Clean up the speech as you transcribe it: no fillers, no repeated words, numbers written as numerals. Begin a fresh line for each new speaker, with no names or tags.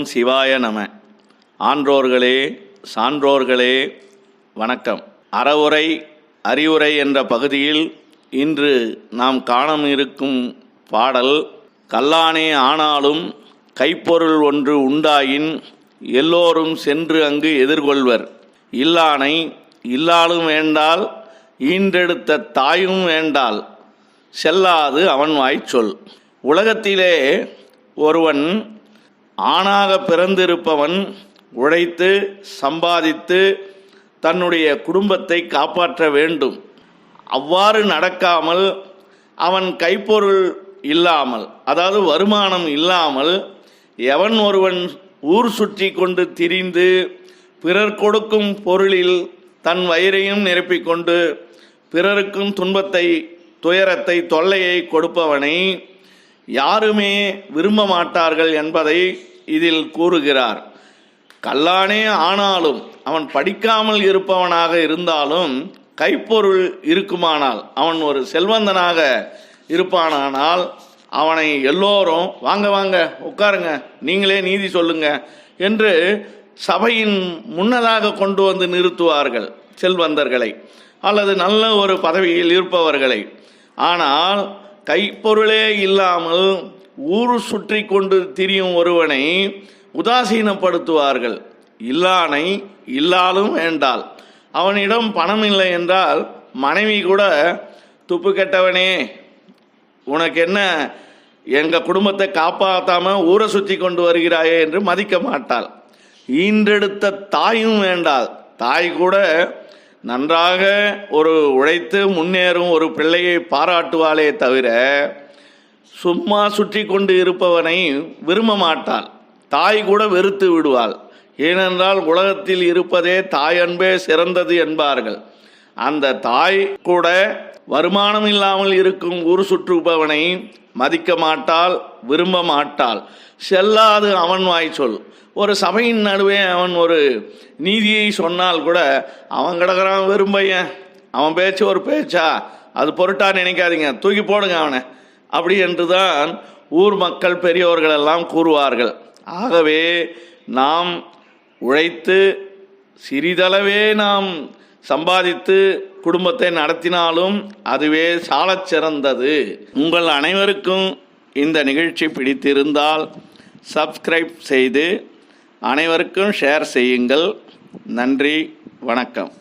ஓம் சிவாய நம. ஆன்றோர்களே சான்றோர்களே வணக்கம். அறவுரை அறிவுரை என்ற பகுதியில் இன்று நாம் காணவிருக்கும் பாடல், கல்லானே ஆனாலும் கைப்பொருள் ஒன்று உண்டாயின் எல்லோரும் சென்று அங்கு எதிர்கொள்வர். இல்லானை இல்லாலும் வேண்டால் ஈன்றெடுத்த தாயும் வேண்டால் செல்லாது அவன் வாய்ச்சொல். உலகத்திலே ஒருவன் ஆணாக பிறந்திருப்பவன் உழைத்து சம்பாதித்து தன்னுடைய குடும்பத்தை காப்பாற்ற வேண்டும். அவ்வாறு நடக்காமல் அவன் கைப்பொருள் இல்லாமல், அதாவது வருமானம் இல்லாமல் எவன் ஒருவன் ஊர் சுற்றி கொண்டு திரிந்து பிறர் கொடுக்கும் பொருளில் தன் வயிறையும் நிரப்பிக்கொண்டு பிறருக்கும் துன்பத்தை, துயரத்தை, தொல்லையை கொடுப்பவனை யாருமே விரும்ப மாட்டார்கள் என்பதை இதில் கூறுகிறார். கல்லானே ஆனாலும், அவன் படிக்காமல் இருப்பவனாக இருந்தாலும் கைப்பொருள் இருக்குமானால், அவன் ஒரு செல்வந்தனாக இருப்பானால் அவனை எல்லோரும் வாங்க வாங்க உட்காருங்க, நீங்களே நீதி சொல்லுங்க என்று சபையின் முன்னதாக கொண்டு வந்து நிறுத்துவார்கள் செல்வந்தர்களை அல்லது நல்ல ஒரு பதவியில் இருப்பவர்களை. ஆனால் கைப்பொருளே இல்லாமல் ஊர் சுற்றி கொண்டு திரியும் ஒருவனை உதாசீனப்படுத்துவார்கள். இல்லானை இல்லாலும் வேண்டால், அவனிடம் பணம் இல்லை என்றால் மனைவி கூட துப்பு கெட்டவனே, உனக்கு என்ன எங்கள் குடும்பத்தை காப்பாற்றாம ஊரை சுற்றி கொண்டு வருகிறாயே என்று மதிக்க மாட்டாள். ஈன்றெடுத்த தாயும் வேண்டால், தாய் கூட நன்றாக ஒரு உழைத்து முன்னேறும் ஒரு பிள்ளையை பாராட்டுவாளே தவிர சும்மா சுற்றி கொண்டு இருப்பவனை விரும்ப மாட்டாள். தாய் கூட வெறுத்து விடுவாள். ஏனென்றால் உலகத்தில் இருப்பதே தாய் அன்பே சிறந்தது என்பார்கள். அந்த தாய் கூட வருமானம் இல்லாமல் இருக்கும் ஊர் சுற்றுப்பவனை மதிக்க மாட்டாள், விரும்ப மாட்டாள். செல்லாது அவன் வாய் சொல். ஒரு சபையின் நடுவே அவன் ஒரு நீதியை சொன்னால் கூட அவன் கிடக்கிறான் வெறும்பையன், அவன் பேச்சு ஒரு பேச்சா, அது பொருட்டா நினைக்காதீங்க, தூக்கி போடுங்க அவனை, அப்படி என்றுதான் ஊர் மக்கள் பெரியோர்கள் எல்லாம் கூறுவார்கள். ஆகவே நாம் உழைத்து சிறிதளவே நாம் சம்பாதித்து குடும்பத்தை நடத்தினாலும் அதுவே சாலச் சிறந்தது. உங்கள் அனைவருக்கும் இந்த நிகழ்ச்சி பிடித்திருந்தால் சப்ஸ்கிரைப் செய்து அனைவருக்கும் ஷேர் செய்யுங்கள். நன்றி, வணக்கம்.